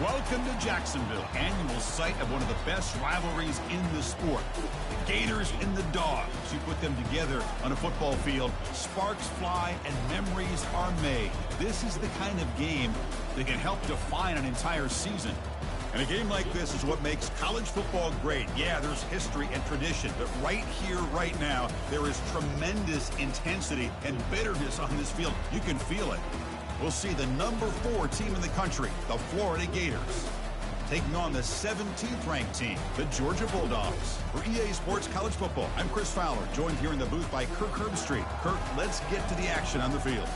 Welcome to Jacksonville, annual site of one of the best rivalries in the sport. The Gators and the Dogs. You put them together on a football field, sparks fly and memories are made. This is the kind of game that can help define an entire season. And a game like this is what makes college football great. Yeah, there's history and tradition, but right here, right now, there is tremendous intensity and bitterness on this field. You can feel it. We'll see the number 4 team in the country, the Florida Gators, taking on the 17th ranked team, the Georgia Bulldogs. For EA Sports College Football, I'm Chris Fowler, joined here in the booth by Kirk Herbstreit. Kirk, let's get to the action on the field.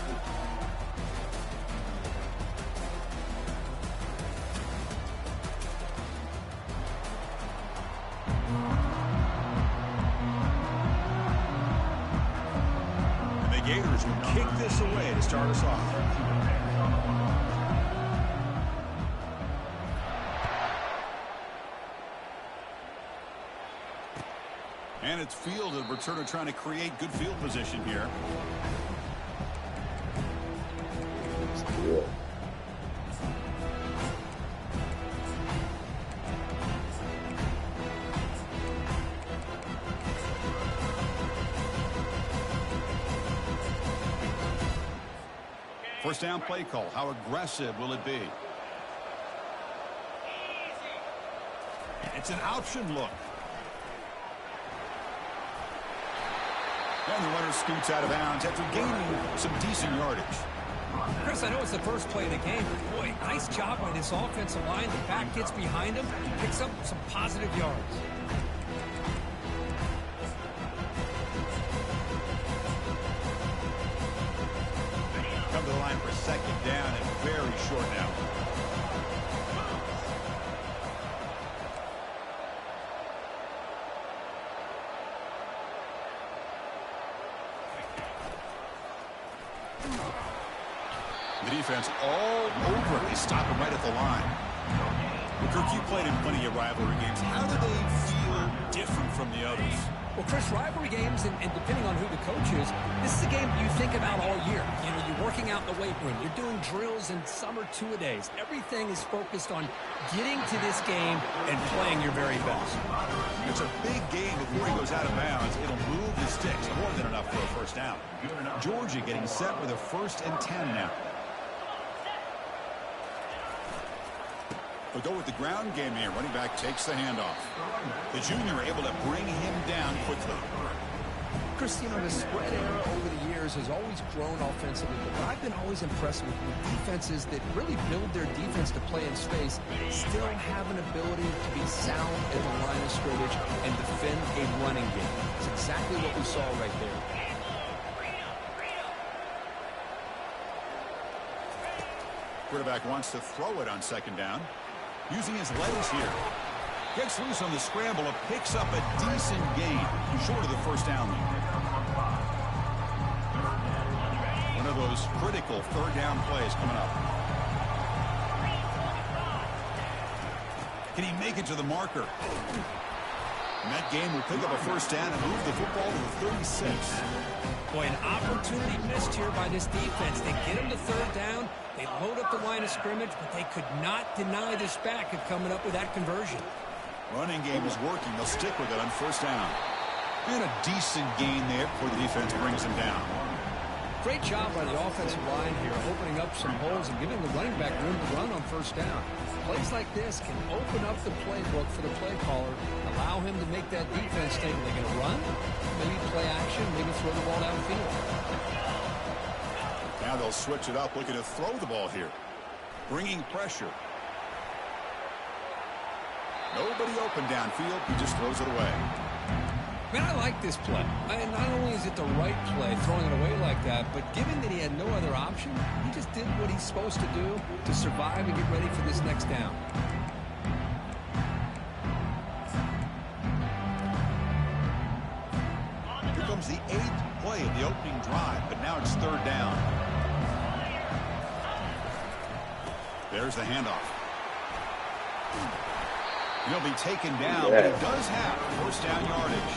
And the Gators will kick this away to start us off. And it's fielded. Returner trying to create good field position here. First down play call. How aggressive will it be? It's an option look. And the runner scoots out of bounds after gaining some decent yardage. Chris, I know it's the first play of the game, but boy, nice job by this offensive line. The back gets behind him, picks up some positive yards. Come to the line for second down and very short now. The defense all over. They stop him right at the line. Well, Kirk, you played in plenty of rivalry games. How do they feel different from the others? Well, Chris, rivalry games, and depending on who the coach is, this is a game you think about all year. You know, you're working out in the weight room. You're doing drills, and some are two-a-days. Everything is focused on getting to this game and playing your very best. It's a big game before he goes out of bounds. It'll move the sticks more than enough for a first down. Georgia getting set with a 1st and 10 now. They'll go with the ground game here. Running back takes the handoff. The junior able to bring him down quickly. Chris, you know, the spread era over the years has always grown offensively, but what I've been always impressed with defenses that really build their defense to play in space still have an ability to be sound at the line of scrimmage and defend a running game. It's exactly what we saw right there. Quarterback wants to throw it on second down. Using his legs here. Gets loose on the scramble and picks up a decent gain. Short of the first down lead. One of those critical third down plays coming up. Can he make it to the marker? And that game will pick up a first down and move the football to the 36. Boy, an opportunity missed here by this defense. They get him to third down. They load up the line of scrimmage, but they could not deny this back of coming up with that conversion. Running game is working. They'll stick with it on first down. And a decent gain there before the defense brings him down. Great job by the offensive line here, opening up some holes and giving the running back room to run on first down. Plays like this can open up the playbook for the play caller, allow him to make that defense think, are they going to run? Maybe play action, maybe throw the ball downfield. Now they'll switch it up, looking to throw the ball here. Bringing pressure. Nobody open downfield. He just throws it away. Man, I like this play. Not only is it the right play, throwing it away like that, but given that he had no other option, he just did what he's supposed to do to survive and get ready for this next down. Here comes the 8th play of the opening drive, but now it's third down. There's the handoff. He'll be taken down, but he does have first down yardage.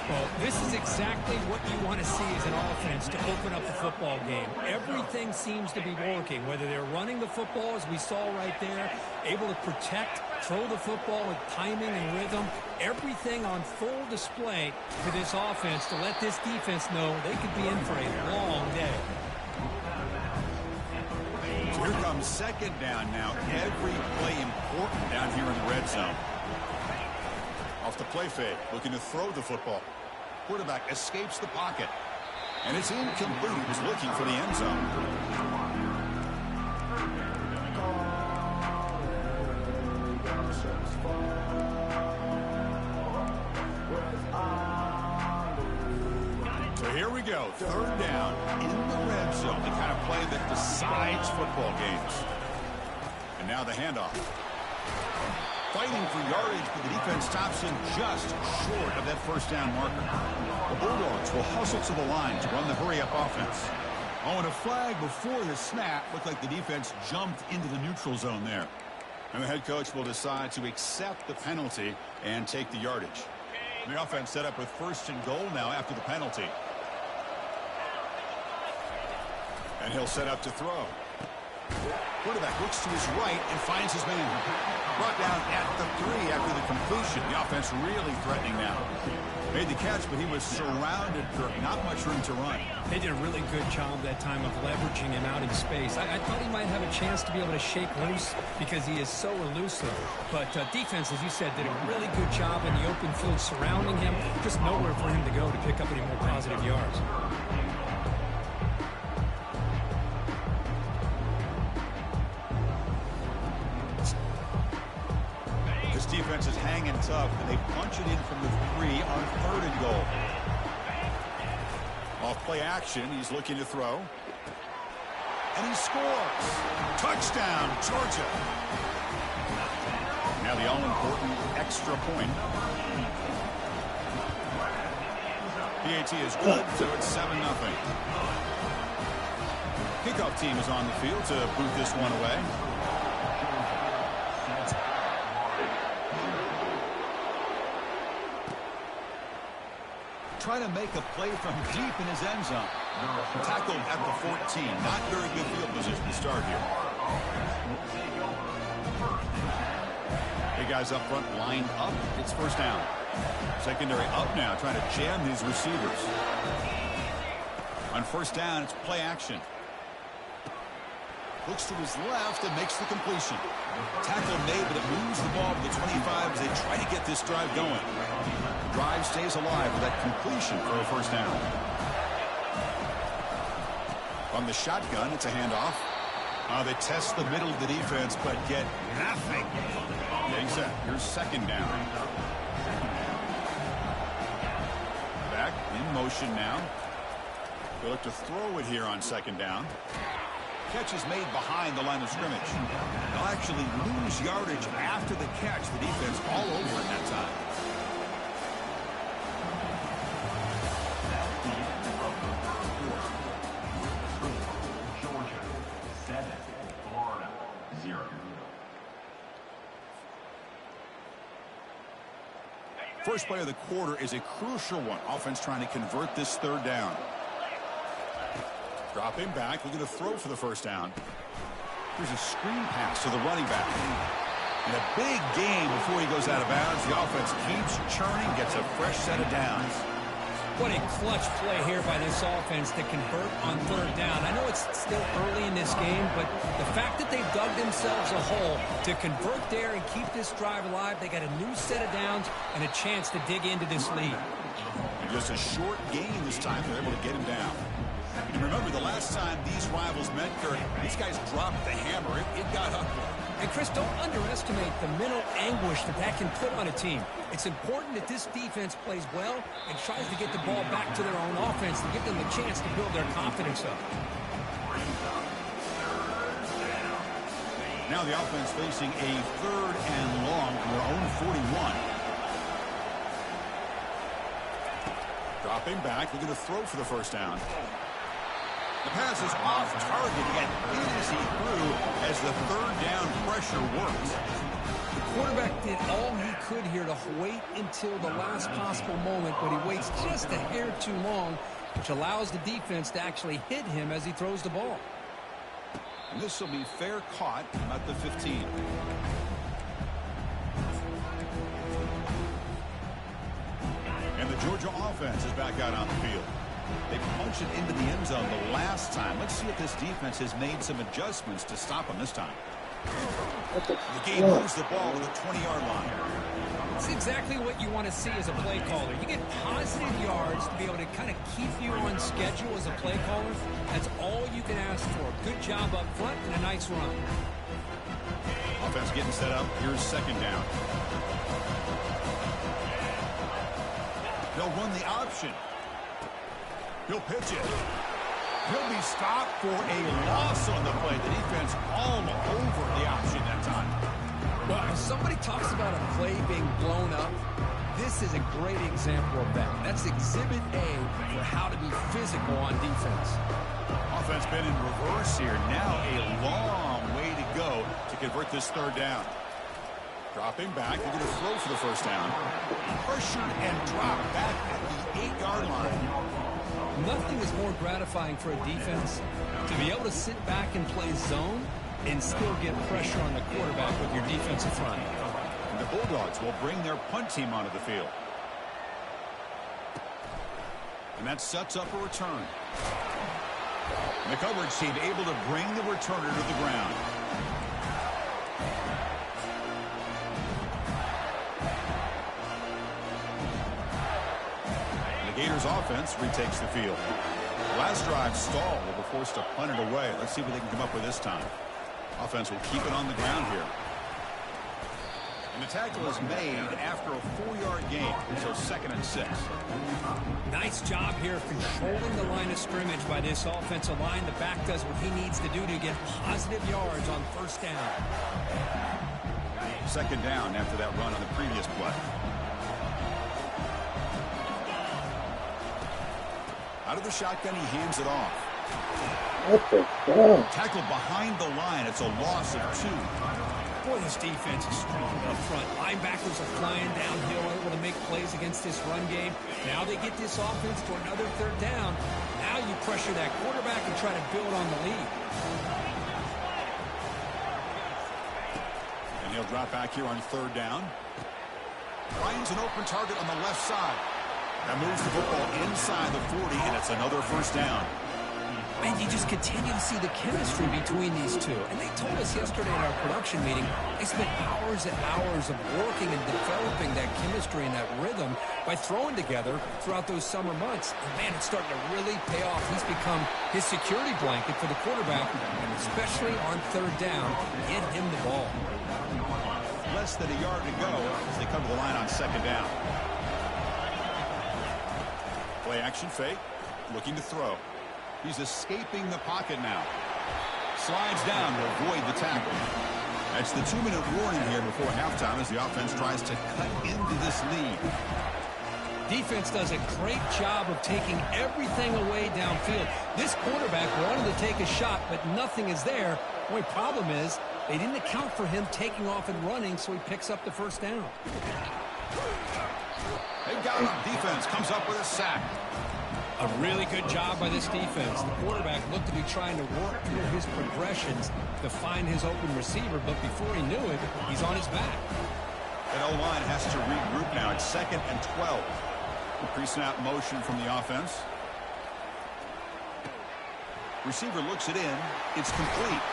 Well, this is exactly what you want to see as an offense to open up the football game. Everything seems to be working, whether they're running the football, as we saw right there, able to protect, throw the football with timing and rhythm. Everything on full display for this offense to let this defense know they could be in for a long day. So here comes second down now. Every play important down here in the red zone. Off the play fake, looking to throw the football. Quarterback escapes the pocket. And it's incomplete. He was looking for the end zone. So here we go. Third down in the red zone. The kind of play that decides football games. And now the handoff. Fighting for yardage, but the defense stops him just short of that first down marker. The Bulldogs will hustle to the line to run the hurry-up offense. Oh, and a flag before the snap. Looked like the defense jumped into the neutral zone there. And the head coach will decide to accept the penalty and take the yardage. And the offense set up with first and goal now after the penalty. And he'll set up to throw. Quarterback looks to his right and finds his man. Brought down at the 3 after the completion. The offense really threatening now. Made the catch, but he was surrounded. Not much room to run. They did a really good job that time of leveraging him out in space. I thought he might have a chance to be able to shake loose because he is so elusive. But defense, as you said, did a really good job in the open field surrounding him. Just nowhere for him to go to pick up any more positive yards. Defense is hanging tough, and they punch it in from the 3 on third and goal. Off play action, he's looking to throw. And he scores. Touchdown, Georgia. Now the all-important extra point. PAT is good, so it's 7-0. Kickoff team is on the field to boot this one away. Trying to make a play from deep in his end zone. Tackled at the 14. Not very good field position to start here. Hey, guys up front lined up. It's first down. Secondary up now, trying to jam these receivers. On first down, it's play action. Looks to his left and makes the completion. Tackle made, but it moves the ball to the 25 as they try to get this drive going. Drive stays alive with that completion for a first down. From the shotgun, it's a handoff. They test the middle of the defense, but get nothing. Getting set. Here's second down. Back in motion now. They look to throw it here on second down. Catch is made behind the line of scrimmage. They'll actually lose yardage after the catch. The defense all over it that time. First play of the quarter is a crucial one. Offense trying to convert this third down. Dropping back, looking to throw for the first down. Here's a screen pass to the running back. And a big game before he goes out of bounds. The offense keeps churning, gets a fresh set of downs. What a clutch play here by this offense to convert on third down. I know it's still early in this game, but the fact that they've dug themselves a hole to convert there and keep this drive alive, they got a new set of downs and a chance to dig into this lead. And just a short gain this time. They're able to get him down. And remember, the last time these rivals met, Kirk, these guys dropped the hammer. It got ugly. And, Chris, don't underestimate the mental anguish that can put on a team. It's important that this defense plays well and tries to get the ball back to their own offense to give them a chance to build their confidence up. Now the offense facing a third and long from their own 41. Dropping back, looking to throw for the first down. The pass is off target, and in as he threw as the third down pressure works. The quarterback did all he could here to wait until the last possible moment, but he waits just a hair too long, which allows the defense to actually hit him as he throws the ball. And this will be fair caught at the 15. And the Georgia offense is back out on the field. They punched it into the end zone the last time. Let's see if this defense has made some adjustments to stop them this time. The game moves the ball to the 20-yard line. It's exactly what you want to see as a play caller. You get positive yards to be able to kind of keep you on schedule as a play caller. That's all you can ask for. Good job up front and a nice run. Offense getting set up. Here's second down. They'll run the option. He'll pitch it. He'll be stopped for a loss on the play. The defense all over the option that time. Well, if somebody talks about a play being blown up, this is a great example of that. That's exhibit A for how to be physical on defense. Offense been in reverse here. Now a long way to go to convert this third down. Dropping back. They're going to throw for the first down. Pressured and dropped back at the 8-yard line. Nothing is more gratifying for a defense to be able to sit back and play zone and still get pressure on the quarterback with your defensive front. And the Bulldogs will bring their punt team onto the field. And that sets up a return. And the coverage team able to bring the returner to the ground. Gators offense retakes the field. Last drive stalled. They were forced to punt it away. Let's see what they can come up with this time. Offense will keep it on the ground here. And the tackle is made after a 4-yard gain. So 2nd and 6. Nice job here of controlling the line of scrimmage by this offensive line. The back does what he needs to do to get positive yards on first down. 2nd down after that run on the previous play. Out of the shotgun, he hands it off. Tackle behind the line. It's a loss of 2. Boy, this defense is strong up front. Linebackers are flying downhill, able to make plays against this run game. Now they get this offense to another third down. Now you pressure that quarterback and try to build on the lead. And he'll drop back here on 3rd down. Finds an open target on the left side. That moves the football inside the 40, and it's another first down. And you just continue to see the chemistry between these two. And they told us yesterday in our production meeting, they spent hours and hours of working and developing that chemistry and that rhythm by throwing together throughout those summer months. And, man, it's starting to really pay off. He's become his security blanket for the quarterback, and especially on 3rd down, get him the ball. Less than a yard to go as they come to the line on 2nd down. Play action fake, looking to throw. He's escaping the pocket now. Slides down to avoid the tackle. That's the 2-minute warning here before halftime as the offense tries to cut into this lead. Defense does a great job of taking everything away downfield. This quarterback wanted to take a shot, but nothing is there. The only problem is they didn't account for him taking off and running, so he picks up the first down. They got him. Defense comes up with a sack. A really good job by this defense. The quarterback looked to be trying to work through his progressions to find his open receiver, but before he knew it, he's on his back. That O-line has to regroup now. It's 2nd and 12. Pre-snap motion from the offense. Receiver looks it in. It's complete.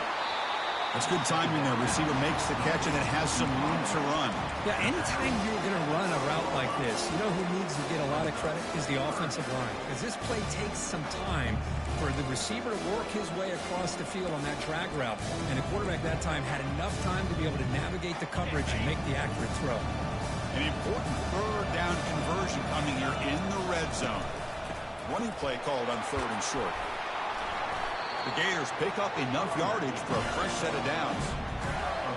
That's good timing there. Receiver makes the catch and it has some room to run. Yeah, anytime you're going to run a route like this, you know who needs to get a lot of credit is the offensive line. Because this play takes some time for the receiver to work his way across the field on that drag route. And the quarterback that time had enough time to be able to navigate the coverage and make the accurate throw. An important 3rd down conversion coming here in the red zone. Running play called on 3rd and short. The Gators pick up enough yardage for a fresh set of downs.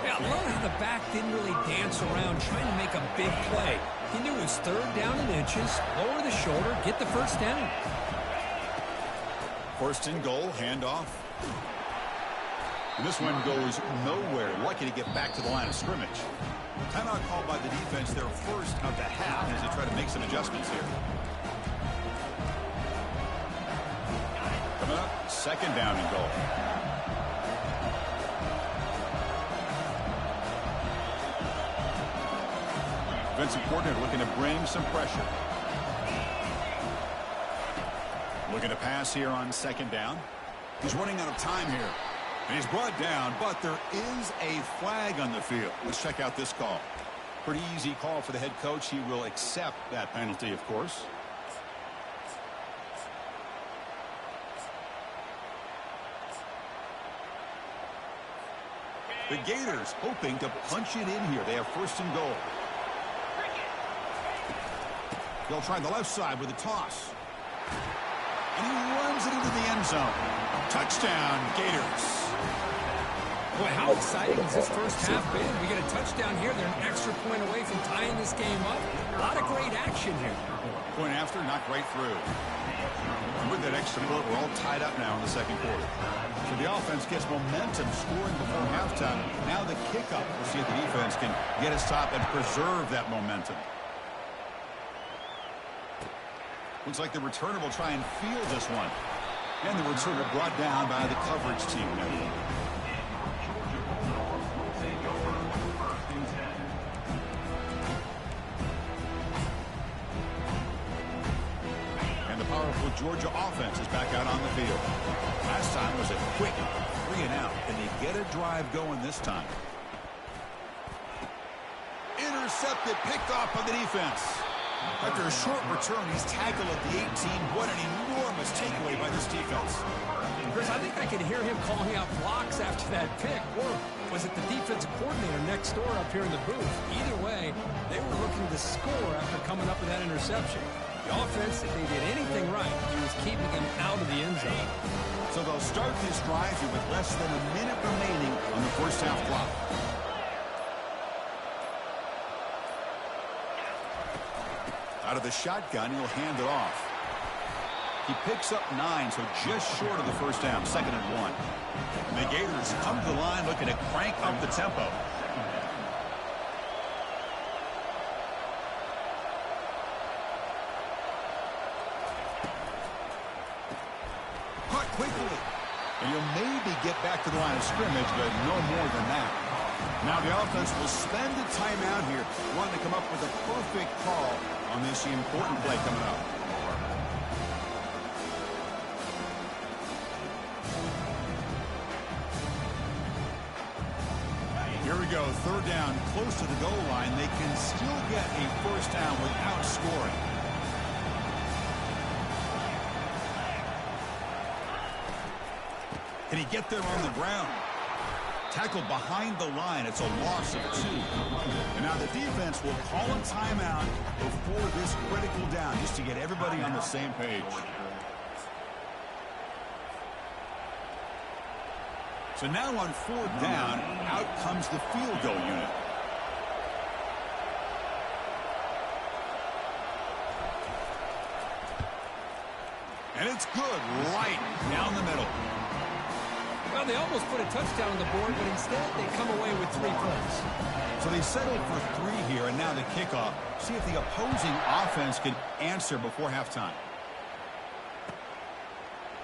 Yeah, I love how the back didn't really dance around trying to make a big play. He knew it was 3rd down in inches, lower the shoulder, get the first down. 1st and goal, handoff. And this one goes nowhere. Lucky to get back to the line of scrimmage. Timeout called by the defense, their first of the half, as they try to make some adjustments here. Coming up, second down and goal. Defensive coordinator looking to bring some pressure. Looking to pass here on second down. He's running out of time here. And he's brought down, but there is a flag on the field. Let's check out this call. Pretty easy call for the head coach. He will accept that penalty, of course. The Gators hoping to punch it in here. They have first and goal. They'll try the left side with a toss. And he runs it into the end zone. Touchdown, Gators. Boy, how exciting has this first half been? We get a touchdown here. They're an extra point away from tying this game up. A lot of great action here. Point after, knocked right through. And with that extra point, we're all tied up now in the second quarter. So the offense gets momentum scoring before halftime. Now the kickoff. We'll see if the defense can get a stop and preserve that momentum. Looks like the returner will try and field this one. And the returner brought down by the coverage team. And the powerful Georgia offense is back out on the field. Last time was a quick 3-and-out. Can they get a drive going this time? Intercepted, picked off by the defense. After a short return, he's tackled at the 18. What an enormous takeaway by this defense. Chris, I think I could hear him calling out blocks after that pick. Or was it the defensive coordinator next door up here in the booth? Either way, they were looking to score after coming up with that interception. The offense, if they did anything right, it was keeping him out of the end zone. So they'll start this drive here with less than a minute remaining on the first half clock. Out of the shotgun, he'll hand it off. He picks up 9, so just short of the first down, 2nd and 1. And the Gators come to the line looking to crank up the tempo. Caught quickly. And you'll maybe get back to the line of scrimmage, but no more than that. Now the offense will spend a timeout here, wanting to come up with a perfect call on this important play coming up. Here we go, 3rd down, close to the goal line. They can still get a first down without scoring. Can he get there on the ground? Tackled behind the line. It's a loss of 2. And now the defense will call a timeout before this critical down, just to get everybody on the same page. So now on 4th down, out comes the field goal unit. And it's good right down the middle. Well, they almost put a touchdown on the board, but instead they come away with 3 points. So they settled for 3 here, and now the kickoff. See if the opposing offense can answer before halftime.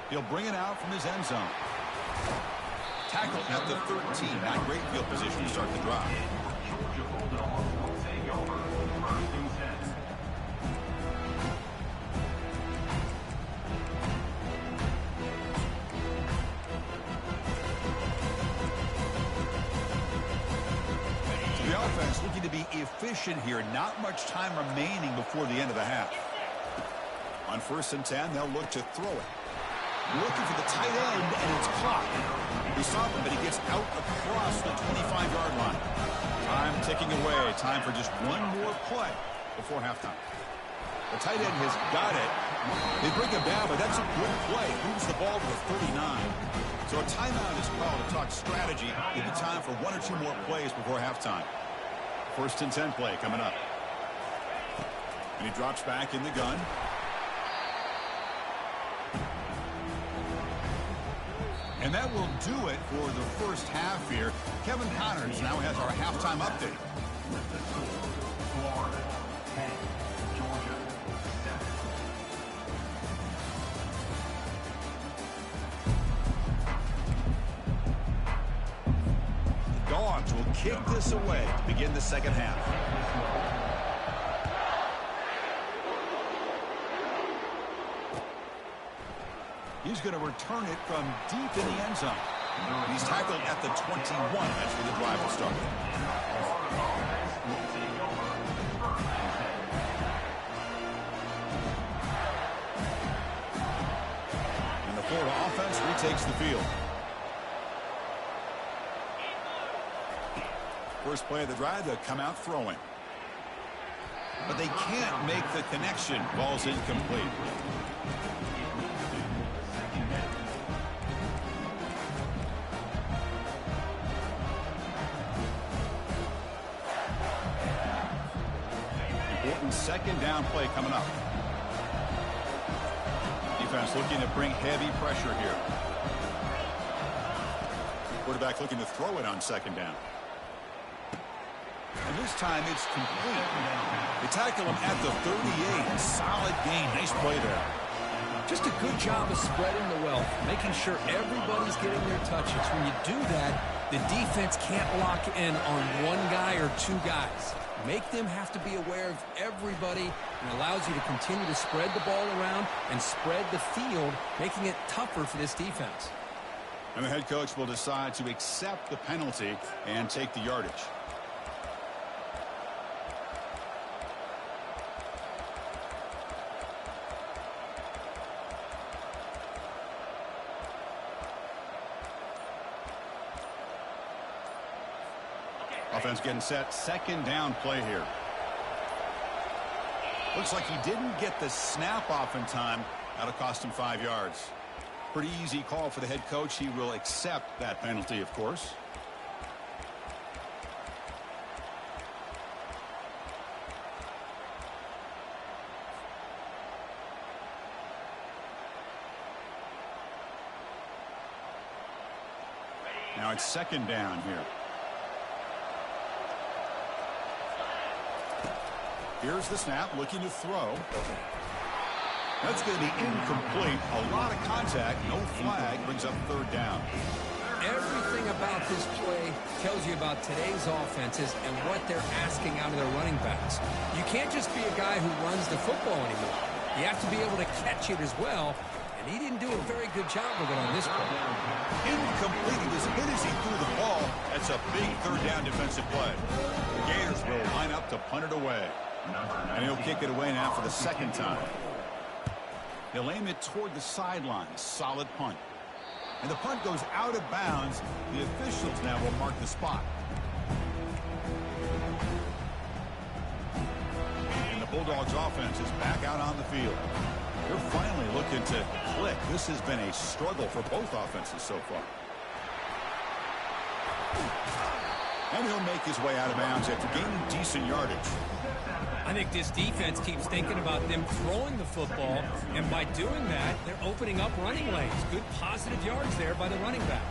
He'll bring it out from his end zone. Tackle at the 13. Not great field position to start the drive. Offense looking to be efficient here. Not much time remaining before the end of the half. On 1st and 10, they'll look to throw it. Looking for the tight end, and it's caught. He saw him, but he gets out across the 25-yard line. Time ticking away. Time for just one more play before halftime. The tight end has got it. They bring him down, but that's a good play. Moves the ball to the 39. So a timeout is called to talk strategy. Give you time for 1 or 2 more plays before halftime. 1st and 10 play coming up. And he drops back in the gun. And that will do it for the first half here. Kevin Connors now has our halftime update. Florida 10, Georgia 7. The Dogs will kick this away to begin the second half. He's going to return it from deep in the end zone. He's tackled at the 21. That's where the drive will start. And the Florida offense retakes the field. First play of the drive, they'll come out throwing. But they can't make the connection. Ball's incomplete. Second down play coming up. Defense looking to bring heavy pressure here. Quarterback looking to throw it on second down. And this time it's complete. They tackle him at the 38. Solid gain. Nice play there. Just a good job of spreading the wealth, making sure everybody's getting their touches. When you do that, the defense can't lock in on one guy or two guys. Make them have to be aware of everybody, and allows you to continue to spread the ball around and spread the field, making it tougher for this defense. And the head coach will decide to accept the penalty and take the yardage. Offense getting set. Second down play here. Looks like he didn't get the snap off in time. That'll cost him 5 yards. Pretty easy call for the head coach. He will accept that penalty, of course. Now it's second down here. Here's the snap, looking to throw. That's going to be incomplete. A lot of contact, no flag, brings up third down. Everything about this play tells you about today's offenses and what they're asking out of their running backs. You can't just be a guy who runs the football anymore. You have to be able to catch it as well, and he didn't do a very good job of it on this play. Incomplete. He was hit as he threw the ball. That's a big third down defensive play. The Gators will line up to punt it away. And he'll kick it away now for the second time. He'll aim it toward the sideline. Solid punt. And the punt goes out of bounds. The officials now will mark the spot. And the Bulldogs offense is back out on the field. They're finally looking to click. This has been a struggle for both offenses so far. And he'll make his way out of bounds after gaining decent yardage. I think this defense keeps thinking about them throwing the football, and by doing that, they're opening up running lanes. Good positive yards there by the running back.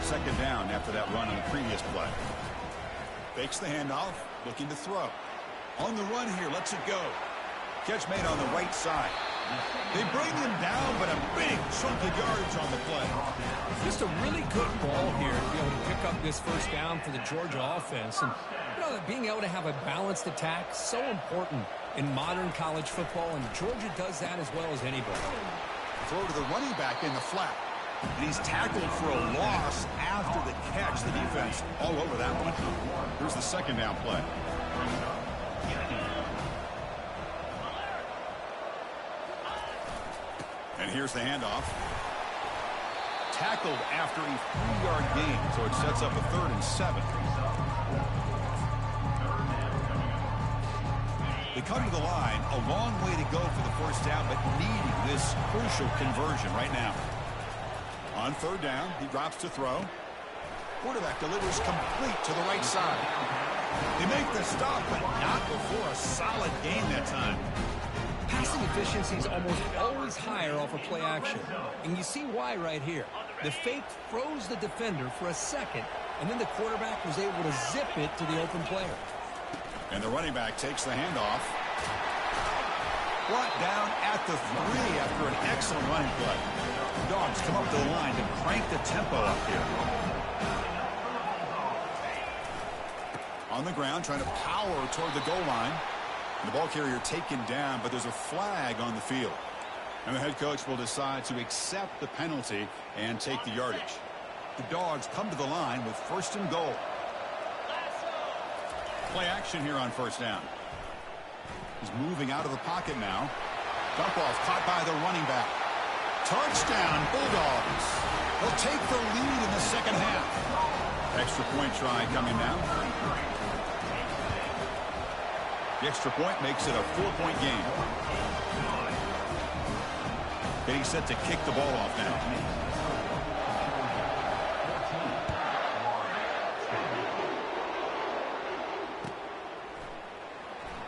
Second down after that run on the previous play. Fakes the handoff, looking to throw. On the run here, lets it go. Catch made on the right side. They bring him down, but a big chunk of yards on the play. Just a really good ball here to be able to pick up this first down for the Georgia offense. And you know, being able to have a balanced attack is so important in modern college football, and Georgia does that as well as anybody. Throw to the running back in the flat. And he's tackled for a loss after the catch. The defense all over that one. Here's the second down play. And here's the handoff. Tackled after a 3-yard gain, so it sets up a 3rd and 7. They come to the line, a long way to go for the first down, but needing this crucial conversion right now. On 3rd down, he drops to throw. Quarterback delivers complete to the right side. They make the stop, but not before a solid gain that time. Passing efficiency is almost always higher off of play action. And you see why right here. The fake froze the defender for a second, and then the quarterback was able to zip it to the open player. And the running back takes the handoff. Brought down at the 3 after an excellent running play. The Dogs come up to the line to crank the tempo up here. On the ground, trying to power toward the goal line. And the ball carrier taken down, but there's a flag on the field. And the head coach will decide to accept the penalty and take the yardage. The Dogs come to the line with 1st and goal. Play action here on 1st down. He's moving out of the pocket now. Dump off caught by the running back. Touchdown, Bulldogs. They'll take the lead in the second half. Extra point try coming now. The extra point makes it a 4-point game. Getting set to kick the ball off now.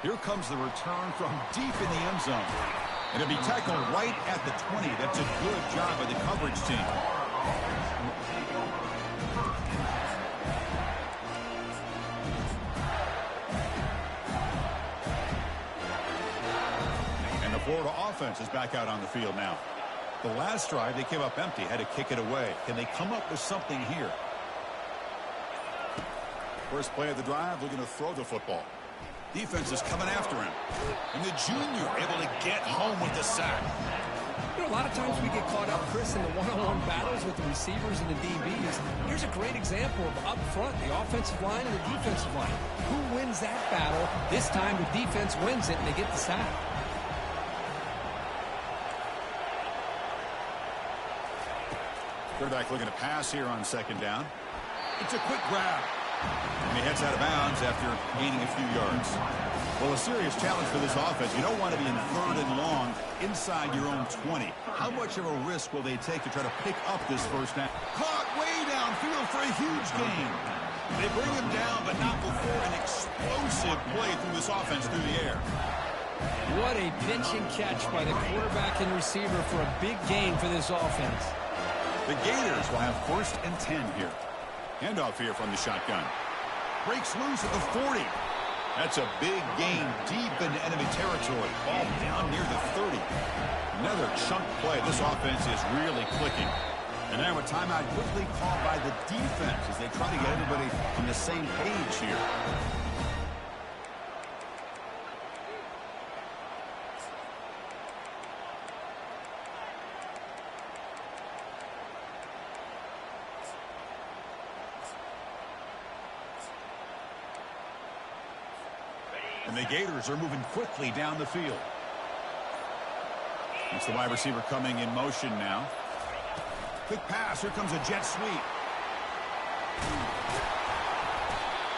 Here comes the return from deep in the end zone. And it'll be tackled right at the 20. That's a good job by the coverage team. And the Florida offense is back out on the field now. The last drive, they came up empty, had to kick it away. Can they come up with something here? First play of the drive, looking to throw the football. Defense is coming after him. And the junior able to get home with the sack. You know, a lot of times we get caught up, Chris, in the one-on-one battles with the receivers and the DBs. Here's a great example of up front, the offensive line and the defensive line. Who wins that battle? This time the defense wins it and they get the sack. Quarterback looking to pass here on 2nd down. It's a quick grab. And he heads out of bounds after gaining a few yards. Well, a serious challenge for this offense. You don't want to be in 3rd and long inside your own 20. How much of a risk will they take to try to pick up this 1st down? Caught way downfield for a huge gain. They bring him down, but not before an explosive play through this offense through the air. What a pitch and catch by the quarterback and receiver for a big gain for this offense. The Gators will have 1st and 10 here. Handoff here from the shotgun. Breaks loose at the 40. That's a big gain deep into enemy territory. Ball down near the 30. Another chunk play. This offense is really clicking. And now a timeout quickly called by the defense as they try to get everybody on the same page here. And the Gators are moving quickly down the field. It's the wide receiver coming in motion now. Quick pass. Here comes a jet sweep.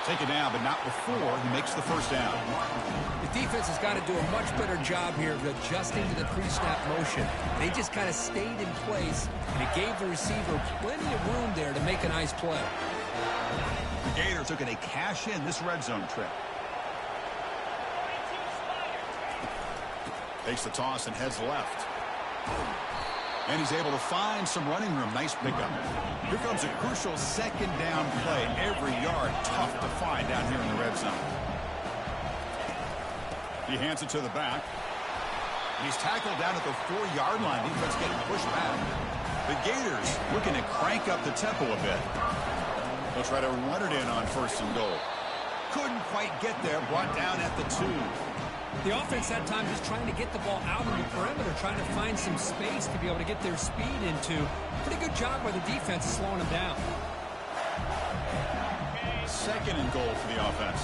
Take it down, but not before he makes the 1st down. The defense has got to do a much better job here of adjusting to the pre-snap motion. They just kind of stayed in place, and it gave the receiver plenty of room there to make a nice play. The Gators looking to cash in this red zone trip. Takes the toss and heads left. And he's able to find some running room. Nice pickup. Here comes a crucial 2nd down play. Every yard tough to find down here in the red zone. He hands it to the back. And he's tackled down at the 4-yard line. Defense getting pushed back. The Gators looking to crank up the tempo a bit. They'll try to run it in on 1st and goal. Couldn't quite get there. Brought down at the 2. The offense that time just trying to get the ball out on the perimeter, trying to find some space to be able to get their speed into. Pretty good job by the defense of slowing them down. 2nd and goal for the offense.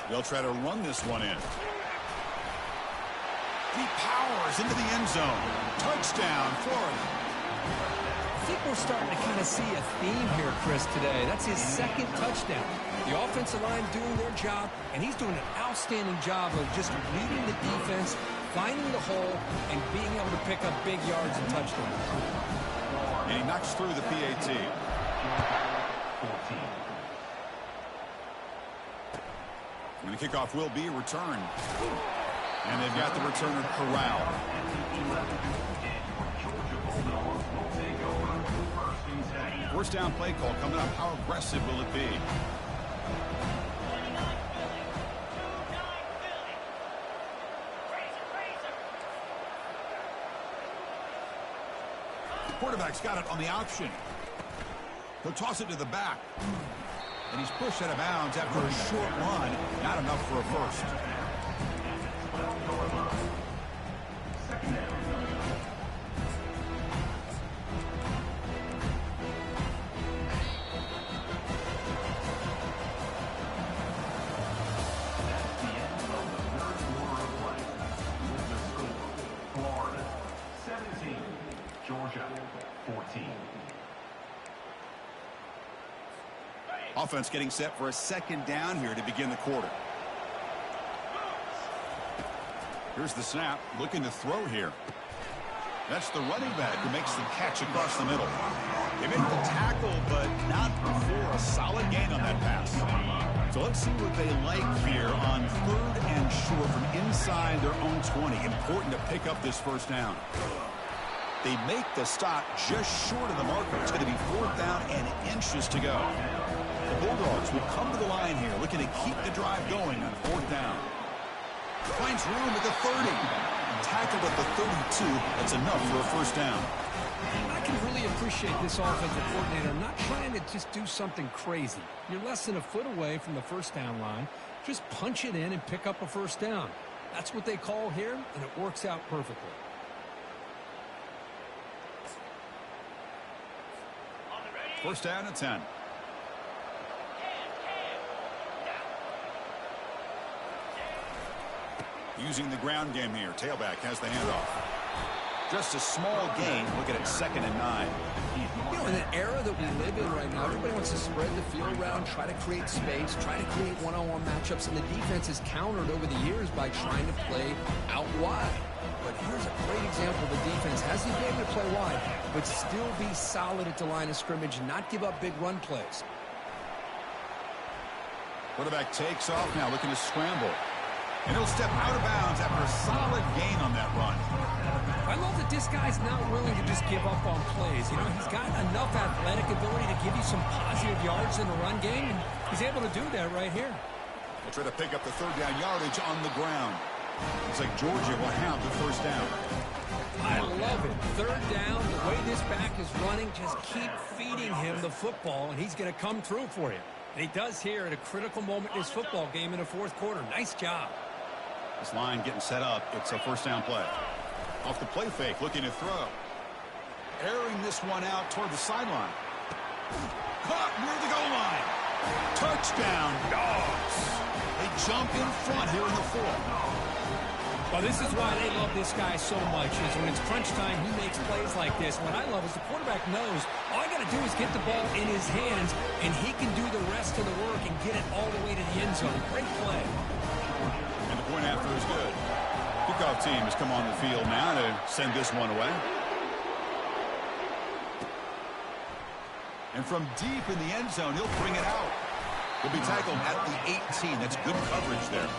They'll try to run this one in. He powers into the end zone. Touchdown, Florida. I think we're starting to kind of see a theme here, Chris, today. That's his 2nd touchdown. The offensive line doing their job, and he's doing an outstanding job of just leading the defense, finding the hole, and being able to pick up big yards and touchdowns. And he knocks through the PAT. 14. And the kickoff will be a return. And they've got the returner corralled. First down play call coming up. How aggressive will it be? Quarterback's got it on the option. He'll toss it to the back. And he's pushed out of bounds after a short run. Not enough for a first. Florida 17, Georgia 14. Offense getting set for a second down here to begin the quarter. Here's the snap. Looking to throw here. That's the running back who makes the catch across the middle. They make the tackle, but not before a solid gain on that pass. So let's see what they like here on 3rd and short from inside their own 20. Important to pick up this first down. They make the stop just short of the marker. It's going to be 4th down and inches to go. The Bulldogs will come to the line here, looking to keep the drive going on 4th down. Finds room at the 30. Tackled at the 32. That's enough for a first down. I can really appreciate this offensive coordinator not trying to just do something crazy. You're less than a foot away from the first down line. Just punch it in and pick up a first down. That's what they call here, and it works out perfectly. First down and 10. Using the ground game here. Tailback has the handoff. Just a small gain. Looking at 2nd and 9. You know, in the era that we live in right now, everybody wants to spread the field around, try to create space, try to create one-on-one matchups, and the defense is countered over the years by trying to play out wide. But here's a great example. The defense has the ability to play wide, but still be solid at the line of scrimmage and not give up big run plays. Quarterback takes off now, looking to scramble. And he'll step out of bounds after a solid gain on that run. I love that this guy's not willing to just give up on plays. You know, he's got enough athletic ability to give you some positive yards in the run game, and he's able to do that right here. They'll try to pick up the 3rd down yardage on the ground. Looks like Georgia will have the first down. I love it. 3rd down, the way this back is running, just keep feeding him the football, and he's going to come through for you. And he does here at a critical moment in his football game in the 4th quarter. Nice job. This line getting set up. It's a first down play. Off the play fake, looking to throw. Airing this one out toward the sideline. Caught near the goal line. Touchdown, Dogs. They jump in front here in the 4th. Well, this is why they love this guy so much, is when it's crunch time, he makes plays like this. What I love is the quarterback knows all I got to do is get the ball in his hands, and he can do the rest of the work and get it all the way to the end zone. Great play. And the point after is good. Kickoff team has come on the field now to send this one away. And from deep in the end zone, he'll bring it out. He'll be tackled at the 18. That's good coverage there.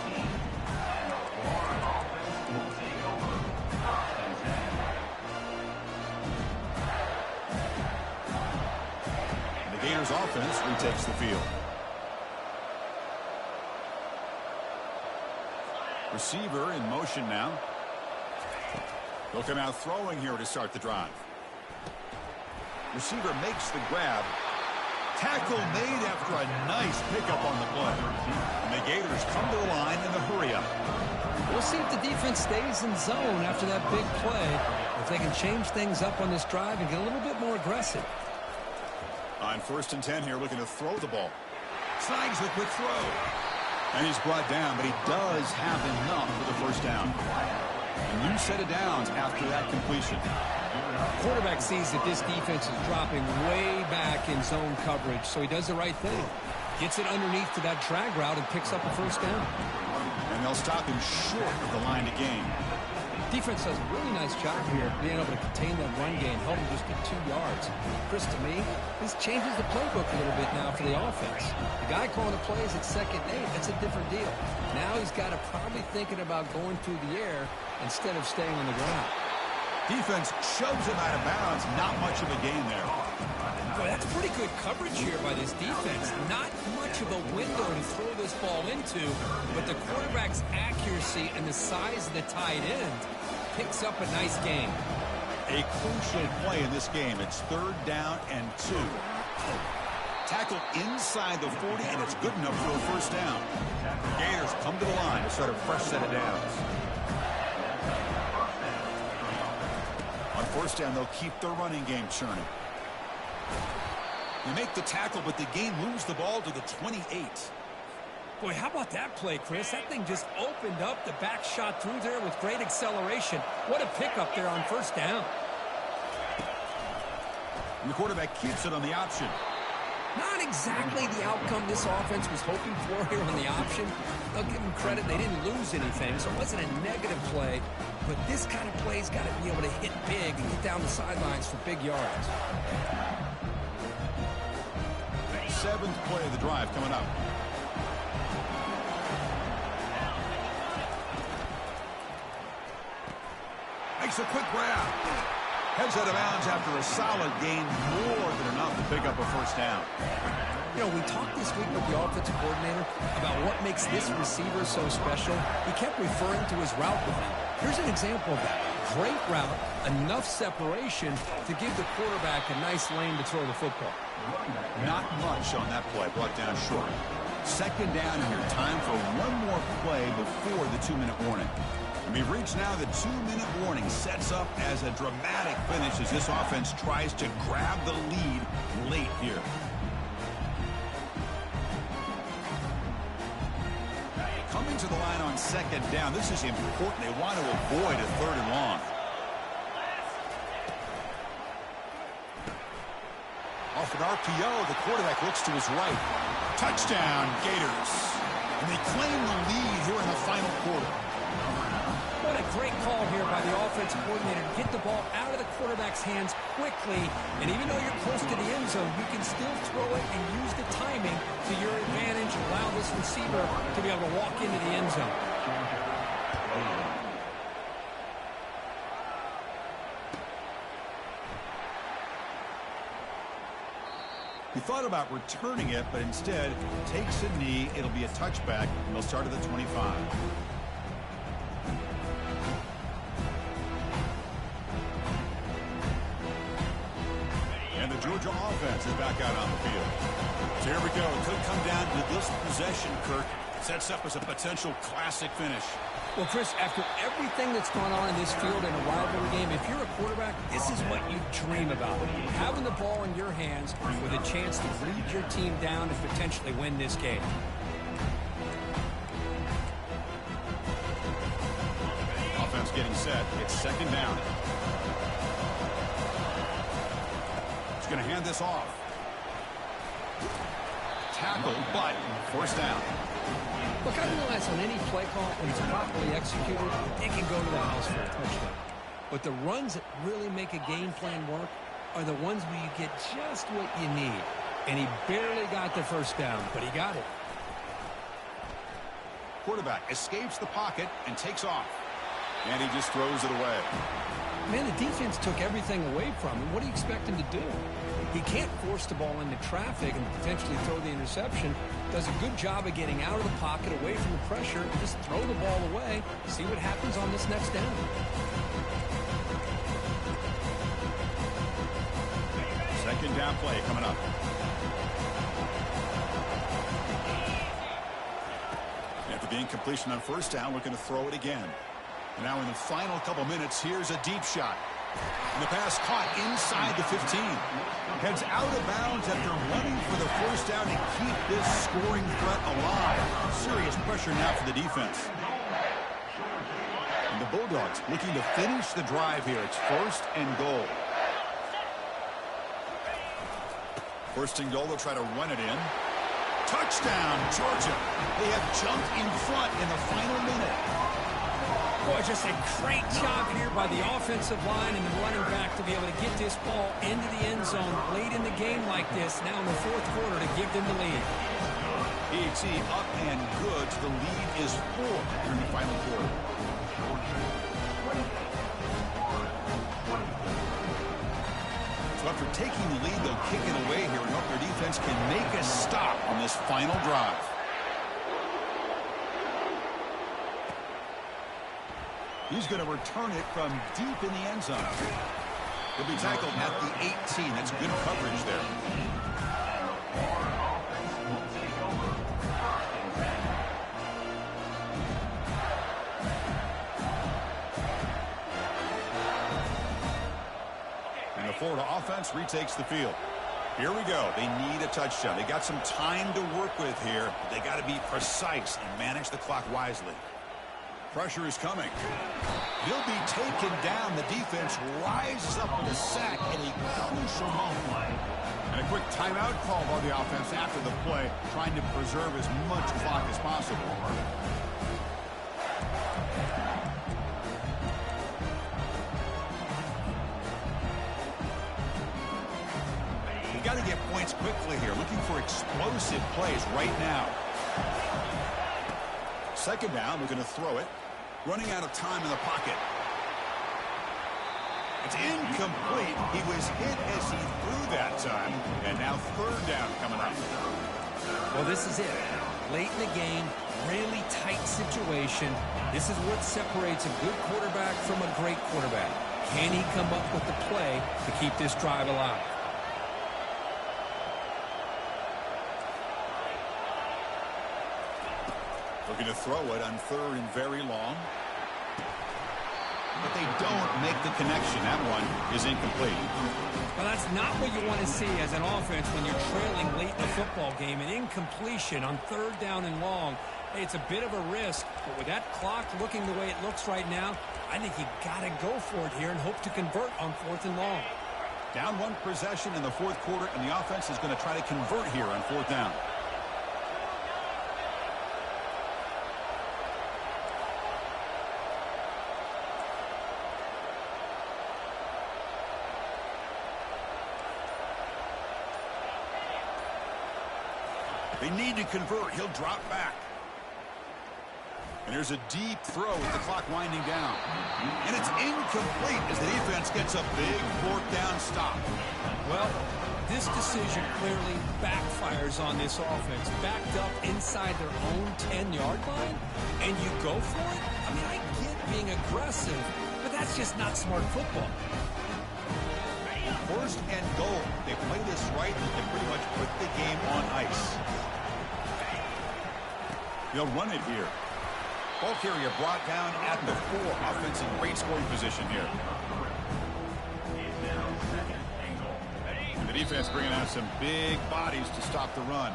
The Gators offense retakes the field. Receiver in motion now. He'll come out throwing here to start the drive. Receiver makes the grab. Tackle made after a nice pickup on the play. And the Gators come to the line in the hurry-up. We'll see if the defense stays in zone after that big play. If they can change things up on this drive and get a little bit more aggressive. On 1st and 10 here, looking to throw the ball. Snags the quick throw. And he's brought down, but he does have enough for the first down. A new set of downs after that completion. The quarterback sees that this defense is dropping way back in zone coverage, so he does the right thing. Gets it underneath to that drag route and picks up a first down. And they'll stop him short of the line to gain. Defense does a really nice job here being able to contain that run game, held him just to 2 yards. Chris, to me, this changes the playbook a little bit now for the offense. The guy calling the plays at 2nd and 8, that's a different deal. Now he's got to probably thinking about going through the air instead of staying on the ground. Defense shoves him out of bounds. Not much of a gain there. Boy, that's pretty good coverage here by this defense. Not much of a window to throw this ball into, but the quarterback's accuracy and the size of the tight end picks up a nice gain. A crucial play in this game. It's 3rd down and 2. Tackle inside the 40, and it's good enough for a first down. Gators come to the line to start a fresh set of downs. On first down, they'll keep their running game churning. They make the tackle, but the game moves the ball to the 28. Boy, how about that play, Chris? That thing just opened up. The back shot through there with great acceleration. What a pickup there on first down. And the quarterback keeps it on the option. Not exactly the outcome this offense was hoping for here on the option. I'll give them credit. They didn't lose anything, so it wasn't a negative play. But this kind of play's got to be able to hit big and get down the sidelines for big yards. 7th play of the drive coming up. Makes a quick grab. Heads out of bounds after a solid gain, more than enough to pick up a first down. You know, we talked this week with the offensive coordinator about what makes this receiver so special. He kept referring to his route with him. Here's an example of that. Great route, enough separation to give the quarterback a nice lane to throw the football. Not much on that play, brought down short. 2nd down and your time for one more play before the 2-minute warning. And we've reached now the 2-minute warning. Sets up as a dramatic finish as this offense tries to grab the lead late here. Coming to the line on 2nd down. This is important. They want to avoid a 3rd and long. Off an RPO, the quarterback looks to his right. Touchdown, Gators. And they claim the lead here in the final quarter. What a great call here by the offensive coordinator to get the ball out of the quarterback's hands quickly. And even though you're close to the end zone, you can still throw it and use the timing to your advantage. Allow this receiver to be able to walk into the end zone. He thought about returning it, but instead takes a knee. It'll be a touchback, and they'll start at the 25. And the Georgia offense is back out on the field. So here we go. It could come down to this possession, Kirk. Sets up as a potential classic finish. Well, Chris, after everything that's gone on in this field in a rivalry game, if you're a quarterback, this is what you dream about. Having the ball in your hands with a chance to lead your team down and potentially win this game. Offense getting set. It's 2nd down. He's going to hand this off. Tackle, but first down. Look, I realize on any play call, when it's properly executed, it can go to the house for a touchdown. But the runs that really make a game plan work are the ones where you get just what you need. And he barely got the first down, but he got it. Quarterback escapes the pocket and takes off. And he just throws it away. Man, the defense took everything away from him. What do you expect him to do? He can't force the ball into traffic and potentially throw the interception. Does a good job of getting out of the pocket, away from the pressure, and just throw the ball away. See what happens on this next down. Second down play coming up. After the incompletion on first down, looking to throw it again. And now in the final couple minutes, here's a deep shot. And the pass caught inside the 15. Heads out of bounds after running for the first down to keep this scoring threat alive. Serious pressure now for the defense. And the Bulldogs looking to finish the drive here. It's 1st and goal. 1st and goal, they'll try to run it in. Touchdown, Georgia. They have jumped in front in the final minute. Boy, just a great job here by the offensive line and the running back to be able to get this ball into the end zone late in the game like this, now in the fourth quarter, to give them the lead. PAT up and good. The lead is 4 in the final quarter. So after taking the lead, they'll kick it away here and hope their defense can make a stop on this final drive. He's going to return it from deep in the end zone. He'll be tackled at the 18. That's good coverage there. And the Florida offense retakes the field. Here we go. They need a touchdown. They got some time to work with here. But they got to be precise and manage the clock wisely. Pressure is coming. He'll be taken down. The defense rises up with a sack in a crucial moment. And a quick timeout call by the offense after the play, trying to preserve as much clock as possible. You got to get points quickly here. Looking for explosive plays right now. Second down, we're going to throw it. Running out of time in the pocket. It's incomplete. He was hit as he threw that time. And now third down coming up. Well, this is it. Late in the game, really tight situation. This is what separates a good quarterback from a great quarterback. Can he come up with the play to keep this drive alive? Looking to throw it on third and very long. But they don't make the connection. That one is incomplete. Well, that's not what you want to see as an offense when you're trailing late in the football game. An incompletion on third down and long. Hey, it's a bit of a risk, but with that clock looking the way it looks right now, I think you got to go for it here and hope to convert on fourth and long. Down one possession in the fourth quarter, and the offense is going to try to convert here on fourth down. They need to convert. He'll drop back. And there's a deep throw with the clock winding down. And it's incomplete as the defense gets a big fourth down stop. Well, this decision clearly backfires on this offense. Backed up inside their own 10-yard line, and you go for it? I mean, I get being aggressive, but that's just not smart football. First and goal. They play this right and pretty much put the game on ice. They'll run it here. Ball carrier brought down at the 4. Offense in great scoring position here. And the defense bringing out some big bodies to stop the run.